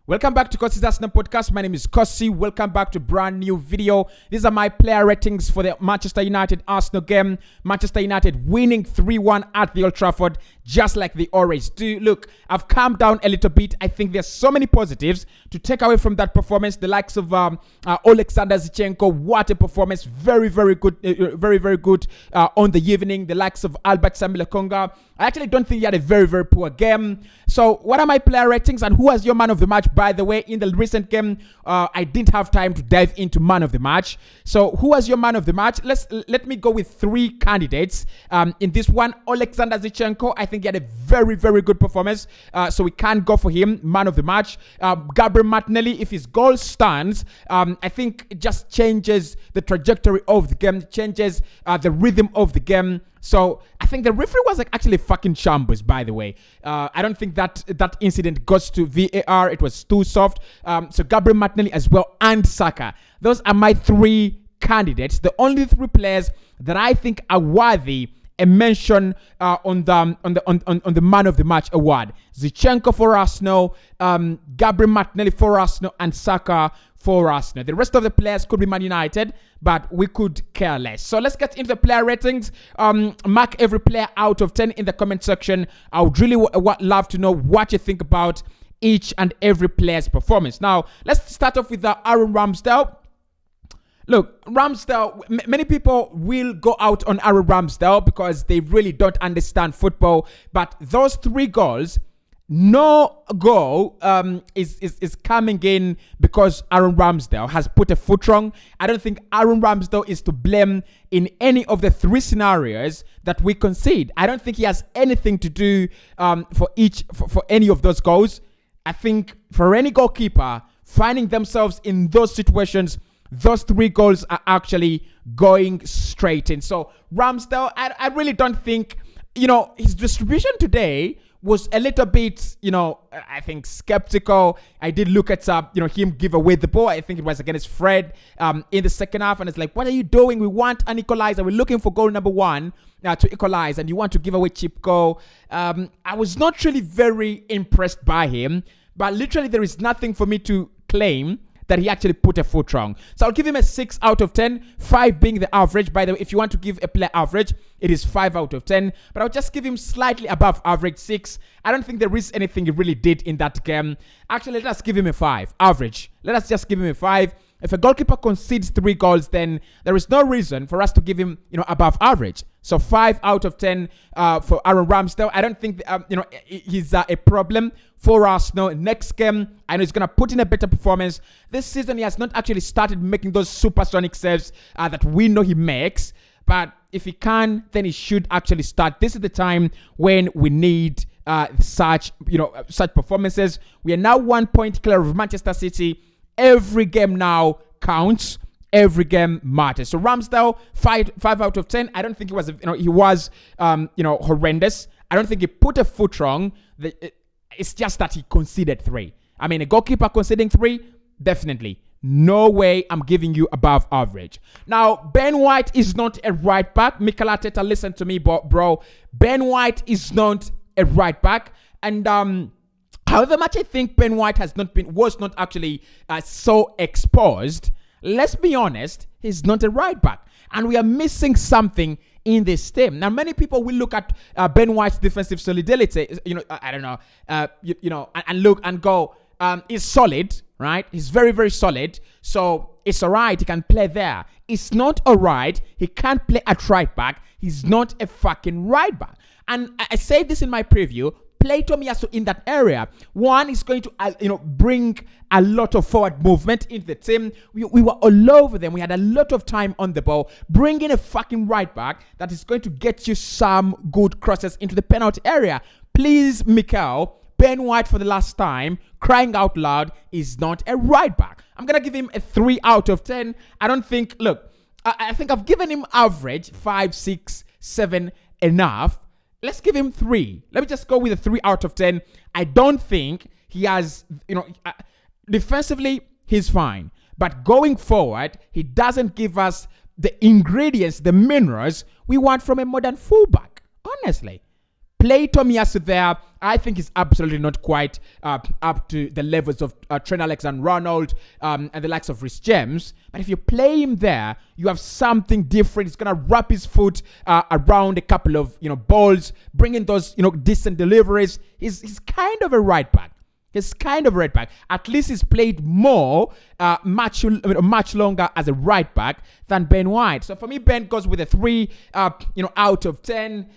Welcome back to Kossi's Arsenal podcast. My name is Kossi. Welcome back to a brand new video. These are my player ratings for the Manchester United Arsenal game. Manchester United winning 3-1 at the Old Trafford, just like they always do. Look, I've calmed down a little bit. I think there's so many positives to take away from that performance. The likes of Alexander Zinchenko, what a performance. Very, very good. Very good on the evening. The likes of Albert Samuel Konga. I actually don't think he had a very, very poor game. So what are my player ratings and who was your man of the match? By the way, in the recent game, I didn't have time to dive into man of the match. So who was your man of the match? Let me go with three candidates. In this one, Alexander Zinchenko, I think he had a very, very good performance. So we can't go for him, man of the match. Gabriel Martinelli, if his goal stands, I think it just changes the trajectory of the game, changes the rhythm of the game. So I think the referee was actually fucking shambles, by the way. I don't think that incident goes to VAR. It was too soft. So Gabriel Martinelli as well and Saka. Those are my three candidates. The only three players that I think are worthy a mention on the man of the match award. Zinchenko for Arsenal, Gabriel Martinelli for Arsenal, and Saka for Arsenal. The rest of the players could be Man United, but we could care less. So let's get into the player ratings. Mark every player out of 10 in the comment section. I would really love to know what you think about each and every player's performance. Now, let's start off with Aaron Ramsdale. Look, Ramsdale, many people will go out on Aaron Ramsdale because they really don't understand football. But those three goals, no goal is coming in because Aaron Ramsdale has put a foot wrong. I don't think Aaron Ramsdale is to blame in any of the three scenarios that we concede. I don't think he has anything to do for any of those goals. I think for any goalkeeper finding themselves in those situations, those three goals are actually going straight in. So Ramsdale, I really don't think, his distribution today was a little bit, I think skeptical. I did look at, him give away the ball. I think it was against Fred in the second half. And it's like, what are you doing? We want an equalizer. We're looking for goal number one to equalize. And you want to give away cheap goal. I was not really very impressed by him. But literally there is nothing for me to claim that he actually put a foot wrong. So I'll give him a 6 out of 10, 5 being the average. By the way, if you want to give a player average, it is 5 out of 10. But I'll just give him slightly above average, 6. I don't think there is anything he really did in that game. Actually, let us give him a 5, average. Let us just give him a 5. If a goalkeeper concedes 3 goals, then there is no reason for us to give him, above average. So 5 out of 10 for Aaron Ramsdale. I don't think, he's a problem for Arsenal. Next game, I know he's going to put in a better performance. This season, he has not actually started making those supersonic saves that we know he makes. But if he can, then he should actually start. This is the time when we need such performances. We are now 1 point clear of Manchester City. Every game now counts. Every game matters. So Ramsdale, 5 out of 10. I don't think he was, horrendous. I don't think he put a foot wrong. It's just that he conceded 3. I mean, a goalkeeper conceding 3, definitely. No way I'm giving you above average. Now, Ben White is not a right back. Mikel Arteta, listen to me, bro. Ben White is not a right back. And however much I think Ben White was not actually so exposed, let's be honest, he's not a right back. And we are missing something in this team. Now, many people will look at Ben White's defensive solidity, I don't know, and look and go, he's solid, right? He's very, very solid. So it's all right. He can play there. It's not all right. He can't play at right back. He's not a fucking right back. And I said this in my preview. Play Tomiyasu in that area. One is going to, bring a lot of forward movement into the team. We were all over them. We had a lot of time on the ball. Bring in a fucking right back that is going to get you some good crosses into the penalty area. Please, Mikel, Ben White for the last time, crying out loud, is not a right back. I'm going to give him a 3 out of 10. I don't think, look, I think I've given him average, 5, 6, 7, enough. Let's give him 3. Let me just go with a 3 out of 10. I don't think he has, defensively, he's fine. But going forward, he doesn't give us the ingredients, the minerals we want from a modern fullback. Honestly. Play Tomiyasu there. I think he's absolutely not quite up to the levels of Trent Alexander-Arnold and the likes of Reece James. But if you play him there, you have something different. He's gonna wrap his foot around a couple of balls, bring in those decent deliveries. He's kind of a right back. He's kind of a right back. At least he's played more, much longer as a right back than Ben White. So for me, Ben goes with a 3, out of 10.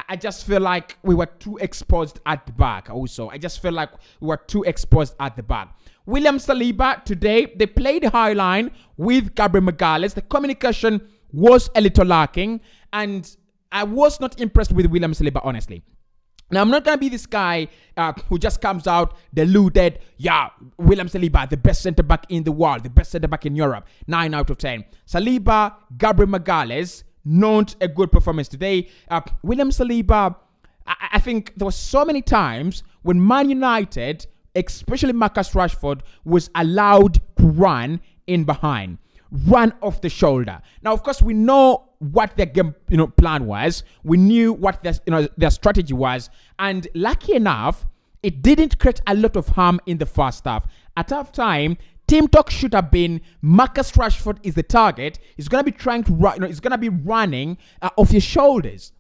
I just feel like we were too exposed at the back. Also, I just feel like we were too exposed at the back. William Saliba today, they played the high line with Gabriel Magalhaes. The communication was a little lacking, and I was not impressed with William Saliba, honestly. Now, I'm not going to be this guy who just comes out deluded. Yeah, William Saliba, the best centre-back in the world, the best centre-back in Europe, 9 out of 10. Saliba, Gabriel Magalhaes, not a good performance today. William Saliba, I think there were so many times when Man United, especially Marcus Rashford, was allowed to run in behind, run off the shoulder. Now, of course, we know what their game plan was. We knew what their strategy was, and lucky enough, it didn't create a lot of harm in the first half. At half time, team talk should have been Marcus Rashford is the target. He's gonna be trying to run. He's gonna be running off your shoulders,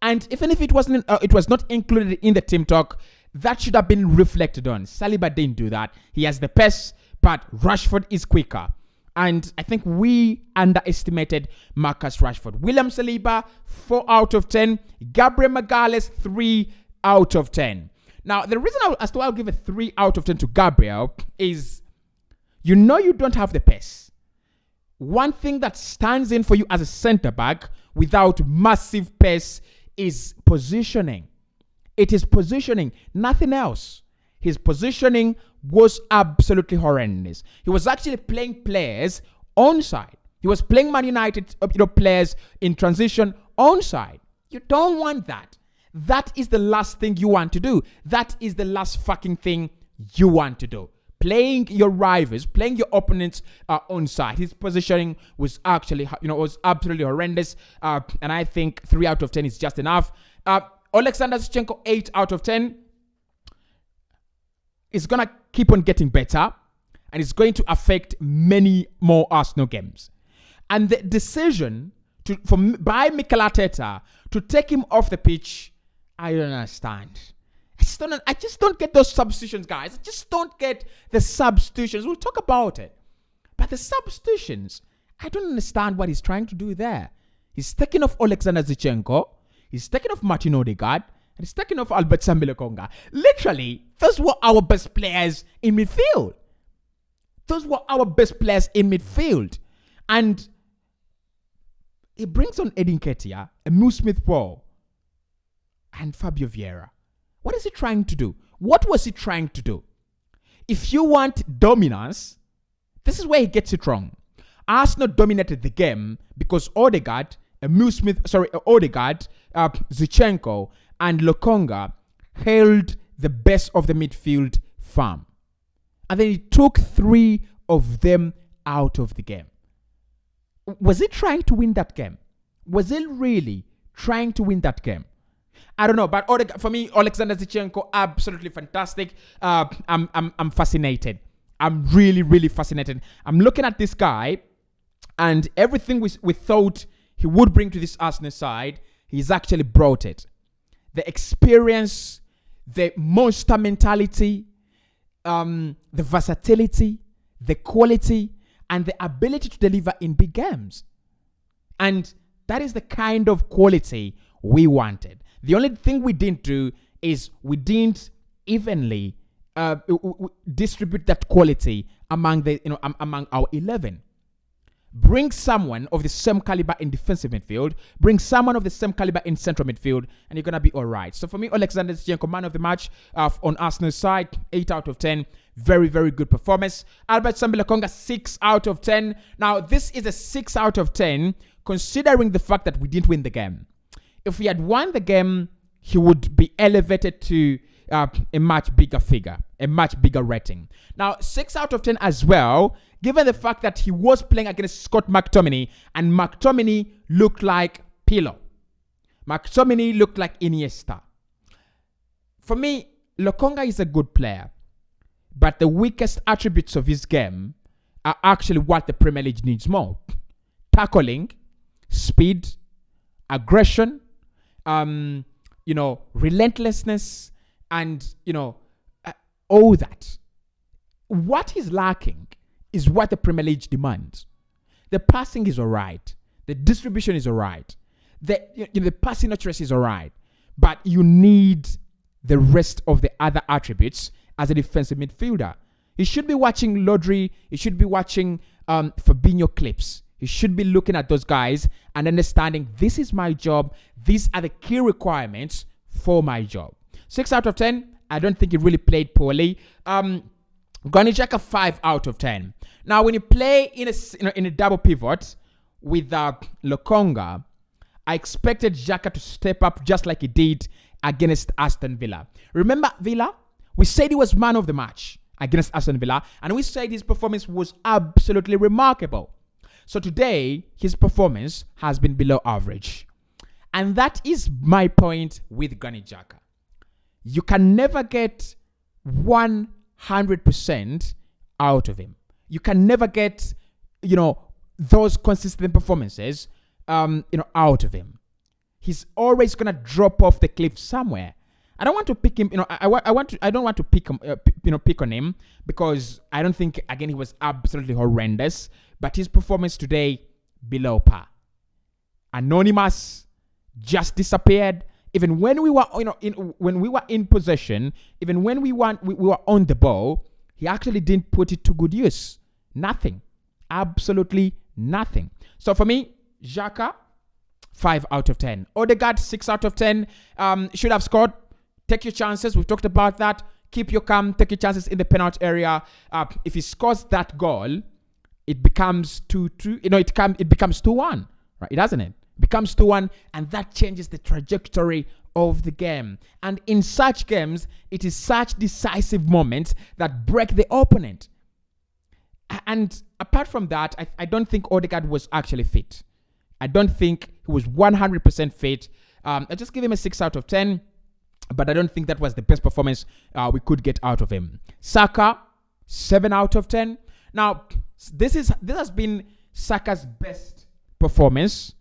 and even if it was not included in the team talk, that should have been reflected on. Saliba didn't do that. He has the pace, but Rashford is quicker. And I think we underestimated Marcus Rashford. William Saliba, 4 out of 10. Gabriel Magalhaes, 3 out of 10. Now, the reason I'll give a 3 out of 10 to Gabriel is, you don't have the pace. One thing that stands in for you as a centre-back without massive pace is positioning. It is positioning, nothing else. His positioning was absolutely horrendous. He was actually playing players onside. He was playing Man United players in transition onside. You don't want that. That is the last thing you want to do. That is the last fucking thing you want to do. Playing your rivals, playing your opponents onside. His positioning was actually, was absolutely horrendous. And I think 3 out of 10 is just enough. Alexander Zinchenko, 8 out of 10. It's going to keep on getting better, and it's going to affect many more Arsenal games. And the decision by Mikel Arteta to take him off the pitch, I don't understand. I just don't get those substitutions, guys. I just don't get the substitutions. We'll talk about it. But the substitutions, I don't understand what he's trying to do there. He's taking off Alexander Zinchenko. He's taking off Martin Odegaard. And he's taking off Albert Sambi-Lokonga. Literally, those were our best players in midfield. And he brings on Edin Ketia, Emile Smith-Rowe, and Fabio Vieira. What is he trying to do? What was he trying to do? If you want dominance, this is where he gets it wrong. Arsenal dominated the game because Odegaard, Zinchenko, and Lokonga held the best of the midfield firm. And then he took 3 of them out of the game. Was he trying to win that game? Was he really trying to win that game? I don't know, but for me, Alexander Zinchenko, absolutely fantastic. I'm fascinated. I'm really, really fascinated. I'm looking at this guy, and everything we thought he would bring to this Arsenal side, he's actually brought it. The experience, the monster mentality, the versatility, the quality, and the ability to deliver in big games. And that is the kind of quality we wanted. The only thing we didn't do is we didn't evenly distribute that quality among our 11. Bring someone of the same caliber in defensive midfield. Bring someone of the same caliber in central midfield, and you're going to be all right. So for me, Alexander Zinchenko, man of the match on Arsenal's side, 8 out of 10. Very, very good performance. Albert Sambi-Lokonga, 6 out of 10. Now, this is a 6 out of 10, considering the fact that we didn't win the game. If we had won the game, he would be elevated to a much bigger figure, a much bigger rating. Now, 6 out of 10 as well, given the fact that he was playing against Scott McTominay, and McTominay looked like Pirlo. McTominay looked like Iniesta. For me, Lokonga is a good player, but the weakest attributes of his game are actually what the Premier League needs more. Tackling, speed, aggression, relentlessness, and, all that. What he's lacking is what the Premier League demands. The passing is all right. The distribution is all right. The passing accuracy is all right. But you need the rest of the other attributes as a defensive midfielder. He should be watching Lodri. He should be watching Fabinho clips. He should be looking at those guys and understanding this is my job. These are the key requirements for my job. 6 out of 10. I don't think he really played poorly. Granit Xhaka 5 out of 10. Now, when you play in a double pivot with Lokonga, I expected Xhaka to step up just like he did against Aston Villa. Remember Villa? We said he was man of the match against Aston Villa, and we said his performance was absolutely remarkable. So today, his performance has been below average. And that is my point with Granit Xhaka. You can never get 100% out of him. You can never get, those consistent performances, out of him. He's always gonna drop off the cliff somewhere. I don't want to pick him. I don't want to pick him. Pick on him because I don't think again he was absolutely horrendous. But his performance today below par. Anonymous, just disappeared. Even when we were, when we were in possession, even when we were on the ball, he actually didn't put it to good use. Nothing, absolutely nothing. So for me, Xhaka, 5 out of 10. Odegaard, 6 out of 10. Should have scored. Take your chances. We've talked about that. Keep your calm. Take your chances in the penalty area. If he scores that goal, it becomes 2-2. It becomes 2-1, right? Doesn't it? It becomes 2-1, and that changes the trajectory of the game. And in such games, it is such decisive moments that break the opponent. And apart from that, I don't think Odegaard was actually fit. I don't think he was 100% fit. I just give him a 6 out of 10. But I don't think that was the best performance we could get out of him. Saka, 7 out of 10. Now, this has been Saka's best performance,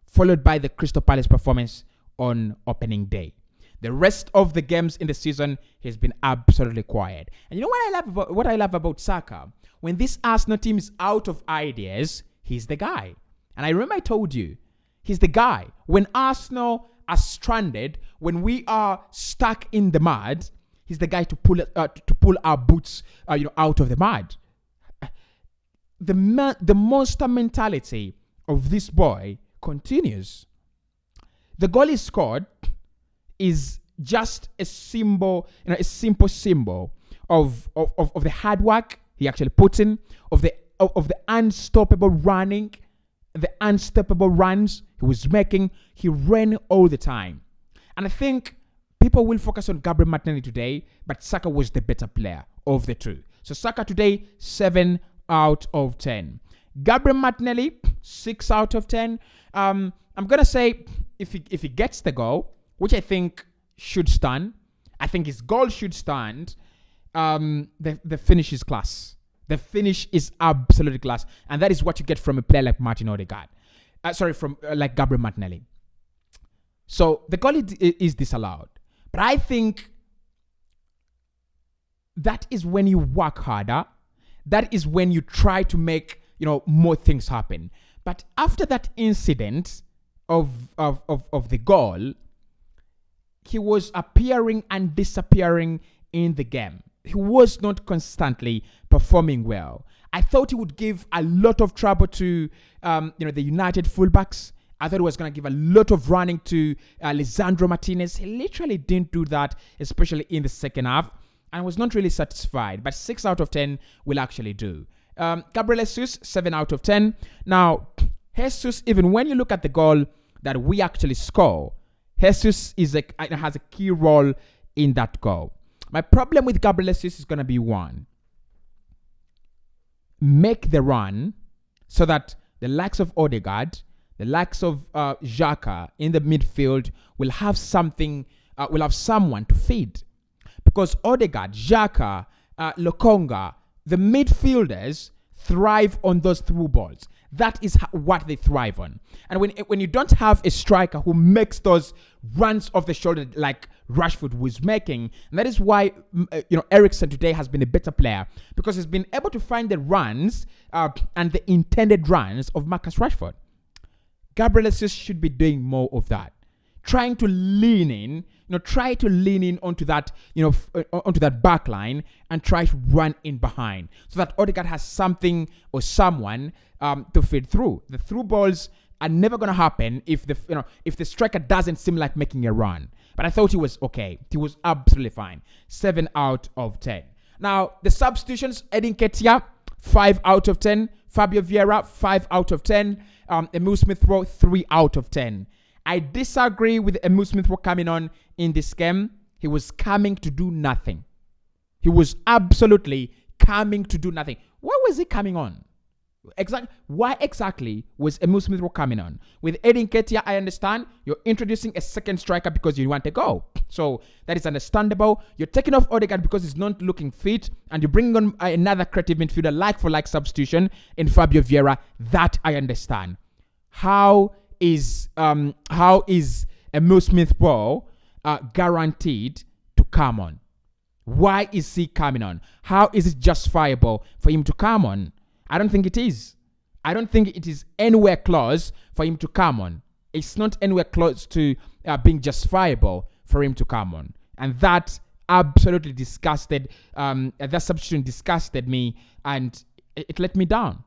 followed by the Crystal Palace performance on opening day. The rest of the games in the season has been absolutely quiet. And you know what I love about Saka? When this Arsenal team is out of ideas, he's the guy. And I remember I told you, he's the guy. When Arsenal are stranded, when we are stuck in the mud, he's the guy to pull our boots out of the mud. The monster mentality of this boy continues. The goal he scored is just a symbol, a simple symbol of the hard work he actually puts in, of the unstoppable running, the unstoppable runs he was making. He ran all the time. And I think people will focus on Gabriel Martinelli today, but Saka was the better player of the two. So Saka today, 7 out of 10. Gabriel Martinelli, 6 out of 10. I'm going to say if he gets the goal, which I think should stand, I think his goal should stand, the finish is class. The finish is absolutely class. And that is what you get from a player like Martin Odegaard. Like Gabriel Martinelli. So the goal is disallowed. But I think that is when you work harder. That is when you try to make, more things happen. But after that incident of the goal, he was appearing and disappearing in the game. He was not constantly performing well. I thought he would give a lot of trouble to, the United fullbacks. I thought he was going to give a lot of running to Lisandro Martinez. He literally didn't do that, especially in the second half. And was not really satisfied. But 6 out of 10 will actually do. Gabriel Jesus, 7 out of 10. Now, Jesus, even when you look at the goal that we actually score, Jesus has a key role in that goal. My problem with Gabriel Jesus is going to be one. Make the run so that the likes of Odegaard, the likes of Xhaka in the midfield will have something will have someone to feed. Because Odegaard, Xhaka, Lokonga, the midfielders thrive on those through balls. That is what they thrive on. And when you don't have a striker who makes those runs off the shoulder like Rashford was making, and that is why Eriksen today has been a better player, because he's been able to find the runs and the intended runs of Marcus Rashford. Gabriel Jesus should be doing more of that. Trying to lean in, onto that, onto that back line and try to run in behind so that Odegaard has something or someone to feed through. The through balls are never going to happen if the striker doesn't seem like making a run. But I thought he was okay. He was absolutely fine. 7 out of 10. Now, the substitutions, Edin Ketia, 5 out of 10. Fabio Vieira, 5 out of 10. Emil Smith-Rowe, 3 out of 10. I disagree with Emil Smith-Rowe coming on in this game. He was coming to do nothing. He was absolutely coming to do nothing. Why was he coming on? Why exactly was Emil Smith-Rowe coming on? With Edin Ketia, I understand you're introducing a second striker because you want to go. So that is understandable. You're taking off Odegaard because he's not looking fit, and you're bringing on another creative midfielder like-for-like substitution in Fabio Vieira. That I understand. How is Emil Smith-Rowe guaranteed to come on? Why is he coming on? How is it justifiable for him to come on? I don't think it is. I don't think it is anywhere close for him to come on. It's not anywhere close to being justifiable for him to come on. And that absolutely disgusted, that substitution disgusted me, and it let me down.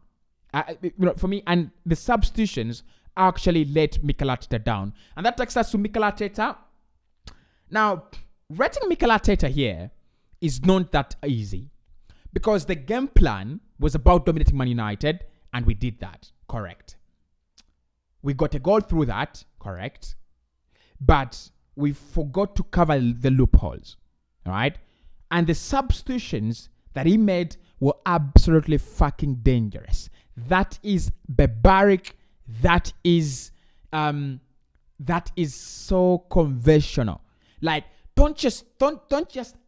For me, and the substitutions actually let Mikel Arteta down. And that takes us to Mikel Arteta. Now, rating Mikel Arteta here is not that easy, because the game plan was about dominating Man United, and we did that. Correct. We got a goal through that. Correct. But we forgot to cover the loopholes. All right. And the substitutions that he made were absolutely fucking dangerous. That is barbaric. That is so conventional. Like, don't just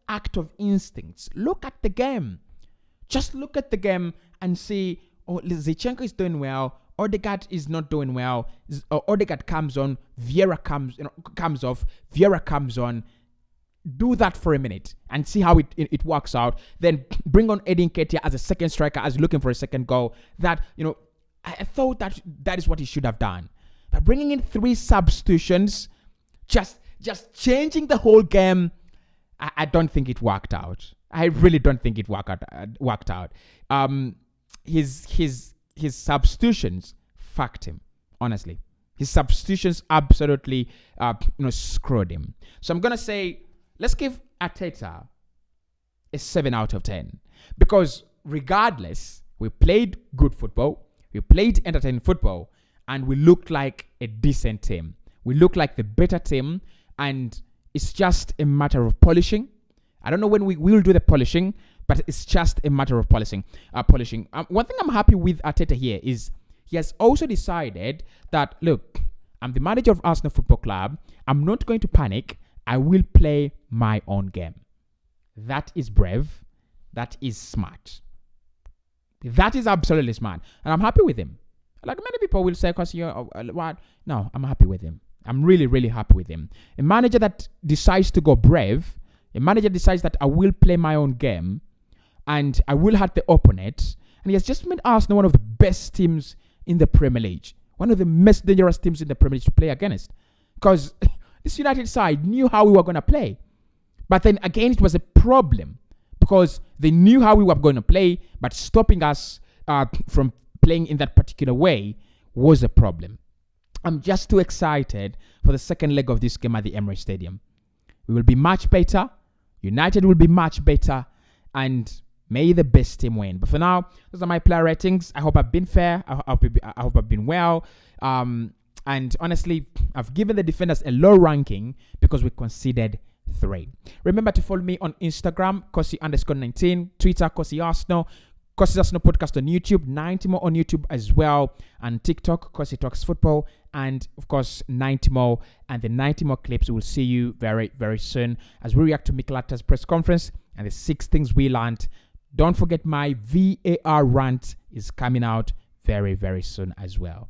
act of instincts. Look at the game. Just look at the game and see, Zinchenko is doing well, Odegaard is not doing well. Odegaard comes on, Vieira comes off, Vieira comes on. Do that for a minute and see how it works out. Then bring on Edin Ketia as a second striker, as looking for a second goal. That, I thought that is what he should have done. But bringing in 3 substitutions, just changing the whole game, I don't think it worked out. I really don't think it worked out. His substitutions fucked him, honestly. His substitutions absolutely screwed him. So I'm gonna say, let's give Arteta a 7 out of 10, because regardless, we played good football, we played entertaining football, and we looked like a decent team. We looked like the better team, and it's just a matter of polishing. I don't know when we will do the polishing, but it's just a matter of polishing. One thing I'm happy with Arteta here is he has also decided that, look, I'm the manager of Arsenal Football Club. I'm not going to panic. I will play my own game. That is brave. That is smart. That is absolutely smart. And I'm happy with him. Like many people will say, because what? No, I'm happy with him. I'm really, really happy with him. A manager that decides to go brave, a manager decides that I will play my own game and I will hurt the opponent. And he has just made Arsenal one of the best teams in the Premier League. One of the most dangerous teams in the Premier League to play against. Because this United side knew how we were going to play. But then again, it was a problem. Because they knew how we were going to play, but stopping us from playing in that particular way was a problem. I'm just too excited for the second leg of this game at the Emirates Stadium. We will be much better. United will be much better. And may the best team win. But for now, those are my player ratings. I hope I've been fair. I hope I've been well. And honestly, I've given the defenders a low ranking because we conceded 3. Remember to follow me on Instagram, Kosi_19, Twitter, Kosi Arsenal. Kosi Arsenal podcast on YouTube, 90 more on YouTube as well, and TikTok, Kosi Talks Football, and of course 90 more, and the 90 more clips. We'll see you very, very soon as we react to Mikel Arteta's press conference and the 6 things we learned. Don't forget my VAR rant is coming out very, very soon as well.